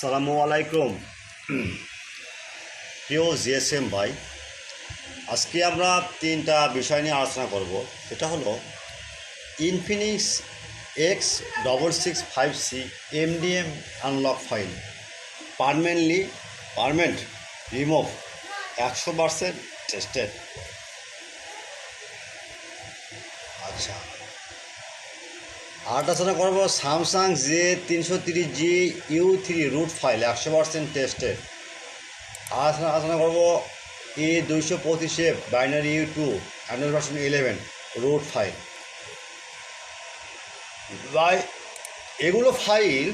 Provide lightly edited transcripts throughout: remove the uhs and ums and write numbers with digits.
আসসালামু আলাইকুম প্রিয় জিএসএম ভাই, আজকে আমরা তিনটা বিষয় নিয়ে আলোচনা করব। সেটা হলো Infinix X6665C MDM unlock file permanent remove 100% tested. আচ্ছা, আর আলোচনা করব Samsung J330G U3 root file 100% tested. আলোচনা করব A225 binary U2 Android version 11 root file. ভাই, এগুলো ফাইল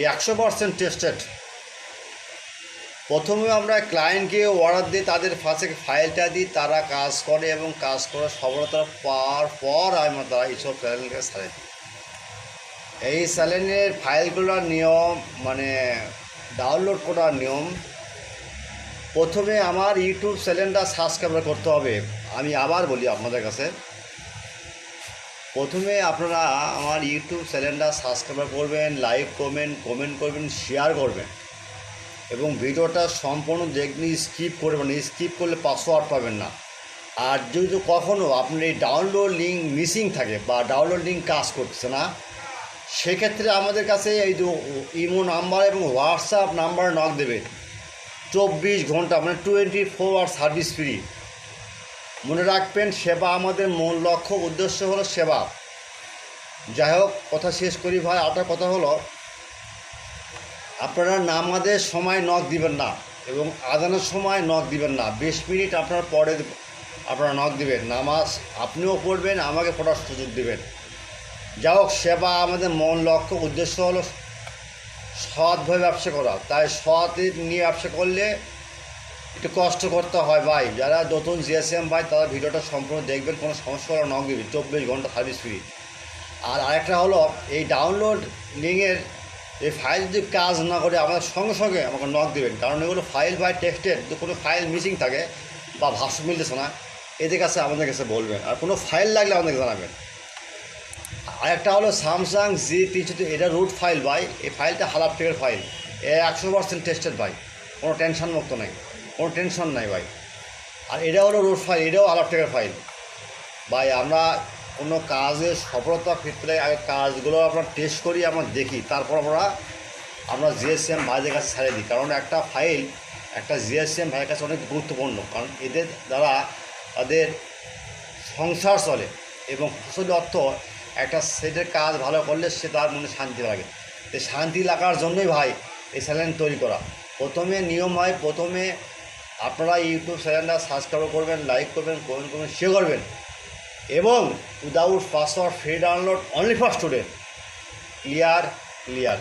100% টেস্টেড। প্রথমে আমরা ক্লায়েন্টকে অর্ডার দিই, তাদের কাছে ফাইলটা দিই, তারা কাজ করে এবং কাজ করে সফলতা পাওয়ার পর আমরা তারা এইসব চ্যানেলকে ছাড়ে দিই। এই চ্যানেলের ফাইলগুলোর নিয়ম ডাউনলোড করার নিয়ম, প্রথমে আমার ইউটিউব চ্যানেলটা সাবস্ক্রাইব করতে হবে। আমি আবার বলি আপনাদের কাছে, প্রথমে আপনারা আমার ইউটিউব চ্যানেলটা সাবস্ক্রাইব করবেন, লাইক কমেন্ট করবেন, শেয়ার করবেন এবং ভিডিওটা সম্পূর্ণ দেখবেন, স্কিপ করবেন। স্কিপ করলে পাসওয়ার্ড পাবেন না। আর যদি কখনও আপনার এই ডাউনলোড লিঙ্ক মিসিং থাকে বা ডাউনলোড লিঙ্ক কাজ করছে না, সেক্ষেত্রে আমাদের কাছে এই যে ইমো নাম্বার এবং হোয়াটসঅ্যাপ নাম্বার নক দেবে। 24 ঘন্টা 24 আওয়ার সার্ভিস ফ্রি। মনে রাখবেন, সেবা আমাদের মূল লক্ষ্য, উদ্দেশ্য হলো সেবা। যাই হোক, কথা শেষ করি ভাই। আরেকটা কথা হলো, আপনারা নামাজের সময় নক দিবেন না এবং আজানের সময় নক দিবেন না। 20 মিনিট আপনার পরে আপনারা নক দিবেন। নামাজ আপনিও পড়বেন, আমাকে পড়ার সুযোগ দেবেন। যাই হোক, সেবা আমাদের মূল লক্ষ্য, উদ্দেশ্য হলো সৎভাবে ব্যবসা করা। তাই সৎ নিয়ে ব্যবসা করলে একটু কষ্ট করতে হয় ভাই। যারা নতুন জিএসএম ভাই, তারা ভিডিওটা সম্পূর্ণ দেখবেন, কোনো সমস্যা হলে নক দিবেন। 24 ঘন্টা সার্ভিস ফ্রি। আর আরেকটা হলো, এই ডাউনলোড লিঙ্কের এই ফাইল যদি কাজ না করে আমাদের সঙ্গে সঙ্গে আমাকে নক দেবেন, কারণ এগুলো ফাইল বাই টেক্সটেড। যদি কোনো ফাইল মিসিং থাকে বা ভাষ্য মিলতেছে না, এদের কাছে আমাদের কাছে বলবেন। আর কোনো ফাইল লাগলে আমাদেরকে জানাবেন। আরেকটা হলো স্যামসাং J330, এটা রুট ফাইল ভাই। এই ফাইলটা হালাপ টেকের ফাইল, 100% টেস্টেড ভাই। কোনো টেনশন মুক্ত নাই, কোনো টেনশন নাই ভাই। আর এটা হলো রুট ফাইল, এটাও হালাপ টেকের ফাইল ভাই। আমরা কোনো কাজে সফলতা ফিরতে আগে কাজগুলো আমরা টেস্ট করি, আমরা দেখি, তারপর আমরা জিএসএম ভাইদের কাছে ছেড়ে দিই। কারণ একটা ফাইল একটা জিএসএম ভাইয়ের কাছে অনেক গুরুত্বপূর্ণ, কারণ এদের দ্বারা তাদের সংসার চলে এবং ফসলি অর্থ একটা সেটের কাজ ভালো করলে সে তার মনে শান্তি লাগে। এই শান্তি লাগার জন্যই ভাই এই চ্যানেল তৈরি করা। প্রথমে নিয়ম হয়, প্রথমে আপনারা ইউটিউব চ্যানেলটা সাবস্ক্রাইব করবেন, লাইক করবেন, কমেন্ট করবেন, শেয়ার করবেন এবং without password free download only for student. Clear.